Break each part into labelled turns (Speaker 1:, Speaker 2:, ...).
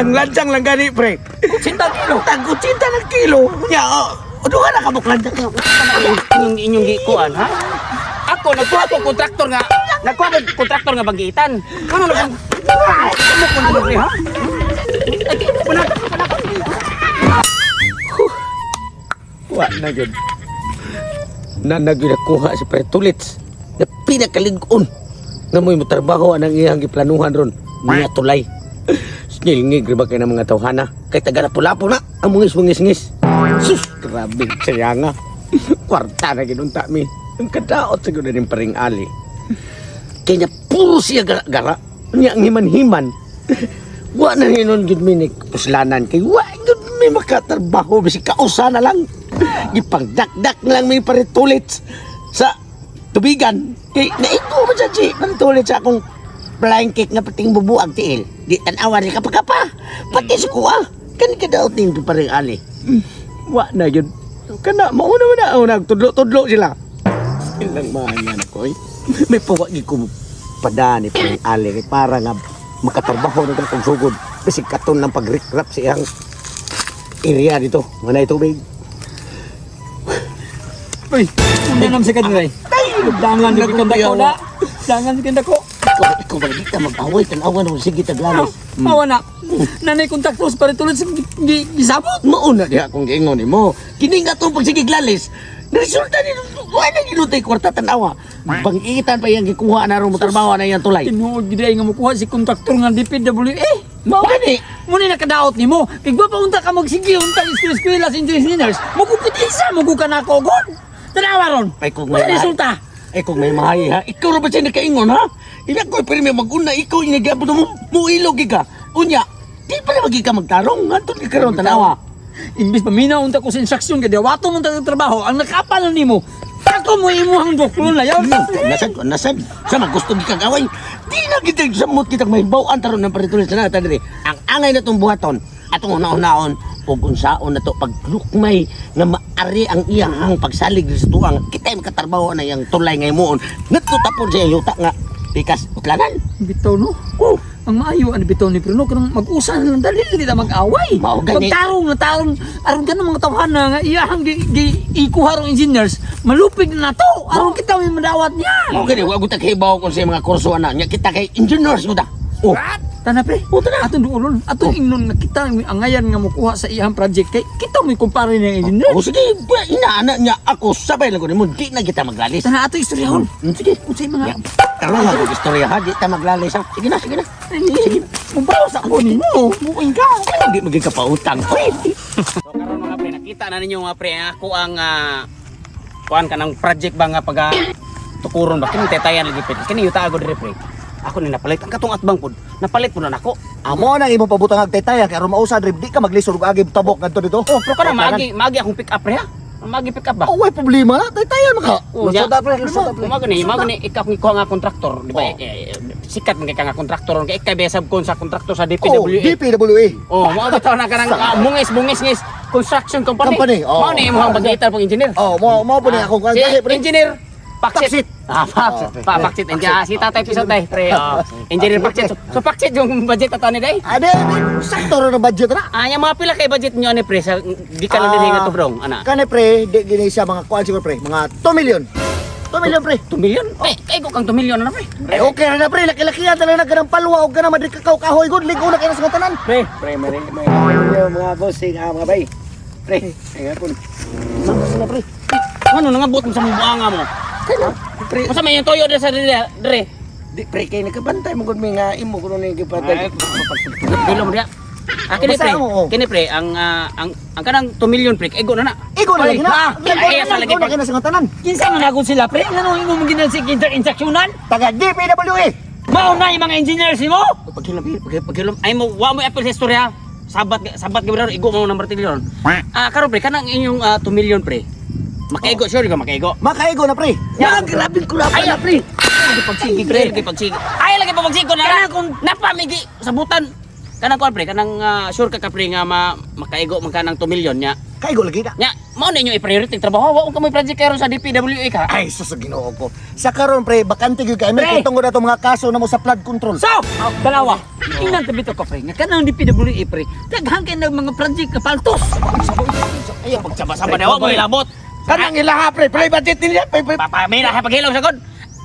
Speaker 1: Ang lansang lang gani, pre.
Speaker 2: 80 kilo.
Speaker 1: Tag-80 ng kilo. Ya, duha na ka buklansang ka.
Speaker 2: Inyong gikuan, ha? Ako, nagkuha ko kontraktor nga. Nagkuha ko kontraktor nga bagitan. Ano lang? Ano ko na pre, ha?
Speaker 1: Wa na yun. Naginakuha si Pre Tulits na pinakalig-on na mo'y matrabaho ang iyang giplanuhan ron. Mga tulay. Snilngig rin ba kayo ng mga tawhana? Kay taga na pula na ang mungis-mungis-ngis. Sus, grabe, saya nga. Kwarta na ginunta mi. Ang kadaot siguro rin paring ali. Kaya puro siya gara-gara. Niya ang himan-himan. Wa na hinon yun mi puslanan. Kaya wa yun mi makatrabaho. Basi kausa na lang. Gipangdak-dak lang mi paritulit sa tubigan. Kaya naiko mo siya, G. Paritulit sa akong blanket nga pating bubuag tiil. Di tanawa rin kapag-kapa. Pati sa kuha. Kan ka daw tingin pa rin ali. Wa na yun. Kana, mauna ako nagtudlo-tudlo sila. Ilang mahanyan ako eh. May pawagi ko padani pa rin ali. Para nga makatrabaho na kong sugod. Kasi katon ng pag-rikrap sa iyang area dito. Manay tubig.
Speaker 2: Uy, hindi naman si Kadray. Dangan di kanda ko na. Dangan di kanda ko.
Speaker 1: Ikaw ba di ka mag-away? Tanawa naman, sige taglalos.
Speaker 2: Mawa na. Nanay kontaktos pa rin tulad sa gisabot.
Speaker 1: Mauna di akong giingon mo. Kini nga itong pagsigiglalis. Resulta nito, wala na ginutay kwarta tanawa. Bangitan pa yung gikuha na rin mo trabaho na yung tulay.
Speaker 2: Tinuod gid ay nga makuha si kontraktor nga DPWA.
Speaker 1: Mao gani.
Speaker 2: Muna nakadaot nimo. Kay ba paunta ka magsige unta eskwela sa engineers. Magkupitisa mo ka na ko god. Tanawa ron.
Speaker 1: Ay kung
Speaker 2: Wala
Speaker 1: may
Speaker 2: resulta.
Speaker 1: Ay kung may mahay ha. Ikaw na ba siya nakaingon ha? Ina ko pero may maguna ikaw inagabot mo muilog ka. Unya, di pa na ka magtarong. Anton ka karon tanawa.
Speaker 2: Imbis pa mina unta ko sa instruction kay wato mo tag trabaho ang nakapal nimo. Ako mo imuhang doktor na yaw.
Speaker 1: Nasad. Sa magusto di kagaway. Di na kita samot kitang may baw antaron ng paritulis na natin diri. Ang angay na tong buhaton atong una-unaon ug unsaon na to paglukmay nga maari ang iyang pagsalig sa tuang kitay makatrabaho na yang tulay ngay muon. Ngadto tapon sa yuta nga pikas utlanan.
Speaker 2: Bitaw no. Ang maayo ang bitaw ni Bruno kanang mag-usa lang dali dili ta mag-away.
Speaker 1: Mao gani.
Speaker 2: Magtarong na tarong aron ka mga tawhana nga iyahang ikuha rong engineers malupig na to. Aron kita may madawat niya.
Speaker 1: Mao gani wa gutag hibaw kon sa mga kurso ana nya kita kay engineers mo ta. Oh.
Speaker 2: Tana pre. Atong duolon, atong ingnon nga kita may angayan nga mokuha sa iyang project kay kita may kumpare ng engineer.
Speaker 1: Oh sige, inaana niya ako sabay lang ko nimo di na kita maglalis.
Speaker 2: Tana ato istoryahon.
Speaker 1: Sige,
Speaker 2: Unsay mga
Speaker 1: karon nga og istorya ha di ta maglalis. Sige na.
Speaker 2: sige. Mubaw sa ko nimo. Muing ka.
Speaker 1: Hindi maging kapautang.
Speaker 2: So karon mga pre, nakita na ninyo mga pre, ako ang kuan kanang project ba nga pag tukuron ba kini tetayan lagi pre. Kini yuta ako dire pre. Ako ni napalit ang katong atbang pod. Napalit po na nako.
Speaker 3: Amo nang imong pabutang agtaytaya kay aron mausa drip di ka maglisod og agi tabok ngadto dito.
Speaker 2: Oh, pero kana magi akong pick up pre ha. Magi pick up ba?
Speaker 3: Oh, way problema na taytaya maka.
Speaker 2: Oh,
Speaker 3: Lusod na pre, lusod na pre.
Speaker 2: Magani ikaw ni ko nga kontraktor, di ba? Sikat man kay nga kontraktor kay ikay besab kon sa kontraktor sa
Speaker 3: Oh,
Speaker 2: DPWA.
Speaker 3: DPWA.
Speaker 2: Oh, mo bitaw na kanang bungis construction company.
Speaker 3: Company, oh.
Speaker 2: Mao ni imong bagitan pag engineer.
Speaker 3: Oh, mo po ni ako kan
Speaker 2: Si
Speaker 3: pre.
Speaker 2: engineer Paksit. Paksit. Si tatay pisot day, pre. Engineer Paksit. So Paksit yung budget ato ni day.
Speaker 3: Ade, sakto ra na budget na.
Speaker 2: Anya mga pila kay budget niyo ni pre sa di ka lang dinhi nga to bro, ana.
Speaker 3: Kani pre, di gini siya mga kuan siguro pre, mga 2 million. 2 million pre.
Speaker 2: 2 million? Kay ko kang 2 million na pre.
Speaker 3: Eh okay ra na pre, laki-laki yan talaga nagkanang palwa og kana madri kakaw kahoy gud ligo na kay sa tanan.
Speaker 2: Pre,
Speaker 1: May mga bossing mga bay. Pre, ay gapon.
Speaker 3: Na pre.
Speaker 2: ano nangabot mo sa mubuanga mo?
Speaker 1: Pre,
Speaker 2: Masa may yung toyo dire sa dire.
Speaker 1: di pre kay nakabantay mo gud mi nga imo kuno ni gipatay.
Speaker 2: Dilo mo dia. Kini pre,
Speaker 3: Basta mo, oh.
Speaker 2: kini pre ang kanang 2 million pre, ego na na.
Speaker 3: Ikaw na lagi na.
Speaker 2: Ay, sa lagi
Speaker 3: Ikaw na
Speaker 2: pa.
Speaker 3: kina sa tanan.
Speaker 2: Kinsa man ako sila pre, ano imong ginal si instructionan?
Speaker 3: Taga DPWA.
Speaker 2: Mao na yung mga engineers mo?
Speaker 1: Pagkilom.
Speaker 2: Ay mo wa mo apil sa istorya. Sabat gibrador igo mo ng martilyon. Karon pre kanang inyong 2 million pre. Makaigo sure ka makaigo.
Speaker 3: Makaigo na pre.
Speaker 1: Mga grabing kulapan na pre.
Speaker 2: Pagsigi pre, pagsigi. Ay lagi pa pagsigi na lang kung napamigi sabutan. Kanang kon pre, kanang sure ka pre nga makaigo man kanang 2 million nya.
Speaker 3: Kaigo lagi na.
Speaker 2: Nya mao ninyo i-priority trabaho. Wa ka may project karon sa DPWA ka.
Speaker 3: Ay, sus, Ginoo ko. Sa karon pre, bakante gyud kay
Speaker 2: Pre!
Speaker 3: may tungod ato mga kaso na mo sa flood control.
Speaker 4: So, dalawa. Tingnan tabi to ka pre. Nga kanang DPWA pre. Daghan kay ng mga project na paltos.
Speaker 2: Ay, pagsama-sama daw mo ilabot.
Speaker 1: Kanang ilaha pre, play budget nila.
Speaker 2: Papamira ha paghilom sa god.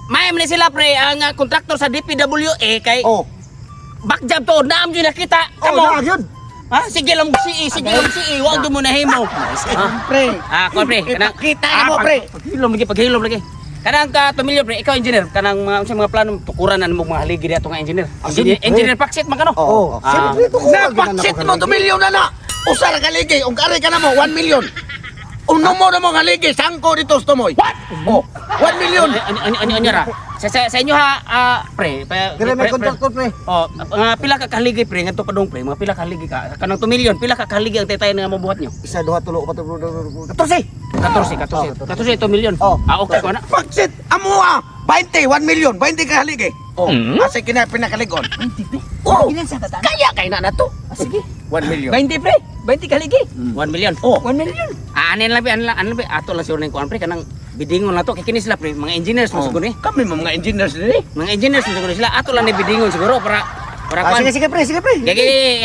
Speaker 2: May man sila pre ang kontraktor sa DPWA kay
Speaker 3: Oh.
Speaker 2: backjob to naam gyud nakita.
Speaker 3: Oh,
Speaker 2: Kamo.
Speaker 3: na gyud.
Speaker 2: Ha, sige lang sige lang wa gyud mo nahimo.
Speaker 1: Pre,
Speaker 2: Ko pre, kanang
Speaker 1: kita mo pre.
Speaker 2: paghilom lagi. Kanang ka tumilyo pre, ikaw engineer, kanang mga plano tukuran na mo mga haligi dito nga engineer. Engineer Paksit man kano?
Speaker 3: Oh. Siyempre to ko.
Speaker 1: Napaksit mo 2 milyon na. Usa ra kaligi, ug kare ka na mo 1 milyon. Uno mo na mo kaligi, sangko dito sa tumoy. What? Oh, 1 milyon.
Speaker 2: Ano ra? Sa inyo ha, pre.
Speaker 3: Dire may kontraktor pre.
Speaker 2: Oh, mga pila ka kaligi pre ngadto padong pre, mga pila ka kaligi ka. Kanang 2 milyon, pila ka kaligi ang tetay nga mabuhat nyo?
Speaker 3: Isa, duha, tulo, upat,
Speaker 2: 14 2 milyon.
Speaker 3: Oh.
Speaker 2: Okay ko na.
Speaker 1: Paksit, amo 20, 1 milyon, 20 ka haligi. Oh, asa kina pinakaligon. Oh, kaya kay na to.
Speaker 4: Sige.
Speaker 1: 1 milyon.
Speaker 4: 20 pre. 20 kaligi.
Speaker 2: 1 milyon.
Speaker 1: Oh,
Speaker 4: 1 million.
Speaker 2: Anin lang ato lang siguro ning kuan pre kanang bidingon na to kay kini sila pre, mga engineers man siguro ni.
Speaker 1: kami mga engineers din.
Speaker 2: Mga engineers man siguro sila ato lang ni bidingon siguro para kuan.
Speaker 3: Sige pre.
Speaker 2: Gagi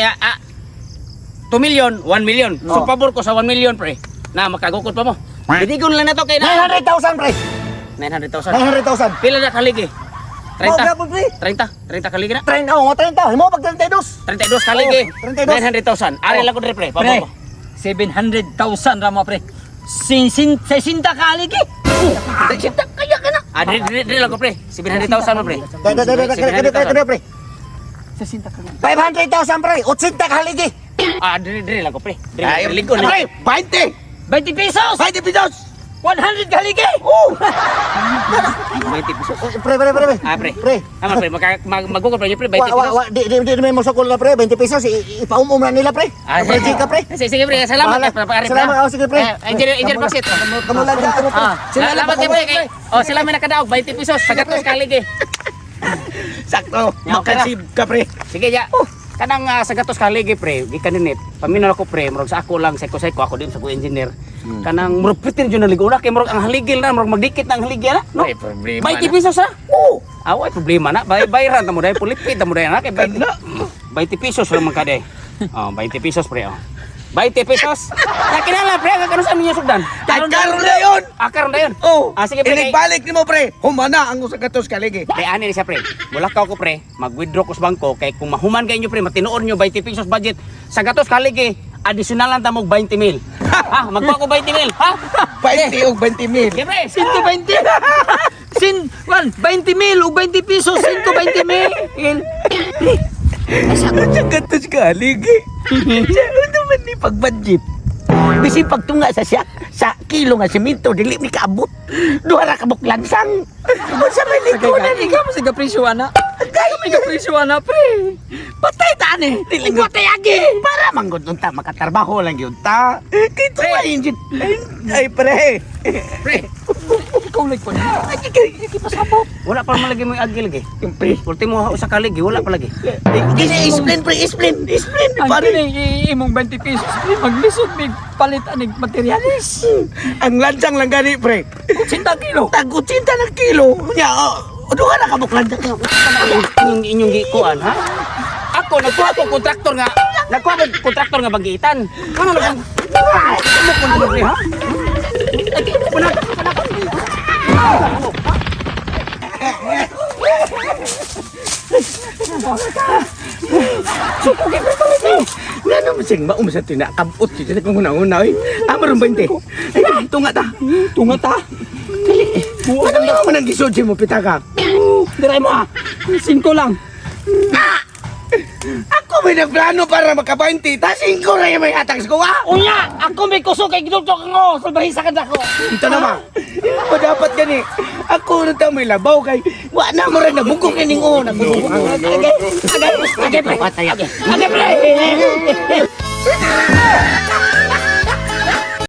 Speaker 2: 2 million, 1 million. So
Speaker 3: Oh.
Speaker 2: pabor ko sa 1 million pre. Na makagukod pa mo. Bidigon lang na to kay na
Speaker 3: 900,000 pre.
Speaker 2: 900,000.
Speaker 3: 900,000.
Speaker 2: Pila na kaligi?
Speaker 3: Oh,
Speaker 2: 30.
Speaker 3: gapon pre.
Speaker 2: 30 kaligi na.
Speaker 3: 30, oh, 30. Himo pag 32.
Speaker 2: 32 kaligi.
Speaker 3: Oh, 32.
Speaker 2: 900,000. Ari
Speaker 3: Oh.
Speaker 2: lang ko dire pre.
Speaker 4: Pre.
Speaker 2: Pabor.
Speaker 4: 700,000 ramo pre. 60 kaligi.
Speaker 1: Kita kaya ka na.
Speaker 2: Dire lang ko pre. 700,000 mo pre.
Speaker 3: Kada pre.
Speaker 4: 60 kaligi.
Speaker 3: 500,000 pre. 80 kaligi.
Speaker 2: Dire lang ko pre.
Speaker 1: Ay,
Speaker 2: Dire ligon.
Speaker 1: pre, 20.
Speaker 4: 20 pesos.
Speaker 1: 20 pesos.
Speaker 4: 100 kaligi.
Speaker 1: Oh,
Speaker 2: 20 pesos.
Speaker 3: Pre.
Speaker 2: Pre.
Speaker 3: Pre.
Speaker 2: Tama pre, magugol pa niyo pre 20
Speaker 3: Wa,
Speaker 2: pesos.
Speaker 3: di may mosokol na pre, 20 pesos, ipaumum na nila pre. Project ka pre.
Speaker 2: Sige pre, salamat
Speaker 3: Bahala.
Speaker 2: kay pare.
Speaker 3: Salamat, oh, sige, pre.
Speaker 2: Engineer Paksit.
Speaker 3: Kamulan ka, ano pre.
Speaker 2: Salamat kay pre. Oh, sila may nakadaog 20 pesos sa gatos kaligi.
Speaker 1: sakto.
Speaker 2: Ya, okay na.
Speaker 1: Makasib ka pre.
Speaker 2: Sige ya. Kanang sa gatos kaligi pre, gikan ninit. Paminaw ko pre, murag sa ako lang sa ako din sa ko engineer. Kanang murag pitin jud nalig una kay murag ang haligil na murag magdikit na ang haligil na. No.
Speaker 1: Ay, problema
Speaker 2: 20 pesos ha. Oh. Away problema na. Bayaran ta mo dai pulipit ta mo dai na kay 20 pesos lang man kada. Oh, 20 pesos pre. Oh. 20 pesos. Nakinala pre, kano sa minyo sugdan?
Speaker 1: Karon na yun.
Speaker 2: Karon na yun.
Speaker 1: Oh,
Speaker 2: Sige pre.
Speaker 1: inigbalik ni mo pre. Humana ang usa ka tos kaligi.
Speaker 2: Kay ani ni siya pre. Mulakaw ko pre, mag-withdraw ko sa bangko kay kung mahuman kay inyo pre, matinuon nyo 20 pesos budget. Sa gatos kaligi, additional lang ta mo 20 mil. Ha, magkuha ko 20 mil. Ha?
Speaker 1: 20 o 20 mil.
Speaker 2: Okay pre.
Speaker 4: 120. 20 mil o 20 pesos, 120 mil.
Speaker 1: Asa ko siya gatos kaligi. Siya naman ni pagbudget. Bisi pagtunga sa kilo nga simento dili mi kaabot. Duha ra ka buklansang. Unsa may likunan ni?
Speaker 4: Ikaw mo sa presyo ana. Ikaw may presyo ana pre.
Speaker 1: Patay ta ni. Dili ko tayagi. Para manggod unta makatrabaho lang gyud ta. Kito
Speaker 2: Pre.
Speaker 1: engine. Ay pre.
Speaker 2: Pre.
Speaker 4: Ikaw like pa na.
Speaker 1: Ay pasabot.
Speaker 2: Wala pa man lagi mo agi lagi.
Speaker 1: Pre.
Speaker 2: Ultimo sa kaligi, wala pa lagi.
Speaker 1: Kini explain pre, explain.
Speaker 4: Ang
Speaker 1: Pare.
Speaker 4: imong 20 pesos pre maglisod mig palit anig materialis.
Speaker 1: Ang lansang lang gani pre.
Speaker 4: 80 kilo.
Speaker 1: Tag 80 na kilo. Nya, duha ra ka buklansang.
Speaker 2: Inyong gikuan ha? Ako nagkuha ko kontraktor nga. Nagkuha ko kontraktor nga bagitan. Ano lang? Ano ko na pre ha?
Speaker 1: Nga naman siyang maum sa tinakabot siya na kung una-una eh. Amaron 20. Ay, tunga ta.
Speaker 4: Tunga ta.
Speaker 1: Ano yung man ang gisod siya mo pitaka?
Speaker 4: Diray mo ha. 5 lang.
Speaker 1: Ako may nagplano para maka-20. Ta 5 na yung may atang sa kuha.
Speaker 4: Unya, ako may kuso kay gidugtog ko. Salbahisa ka dako.
Speaker 1: Ito naman. Hindi mo dapat gani. Ako na tayo may labaw kay. Wa na mo rin nabugok ka ning una.
Speaker 4: Agay pre.
Speaker 1: Patay ako.
Speaker 4: Agay pre.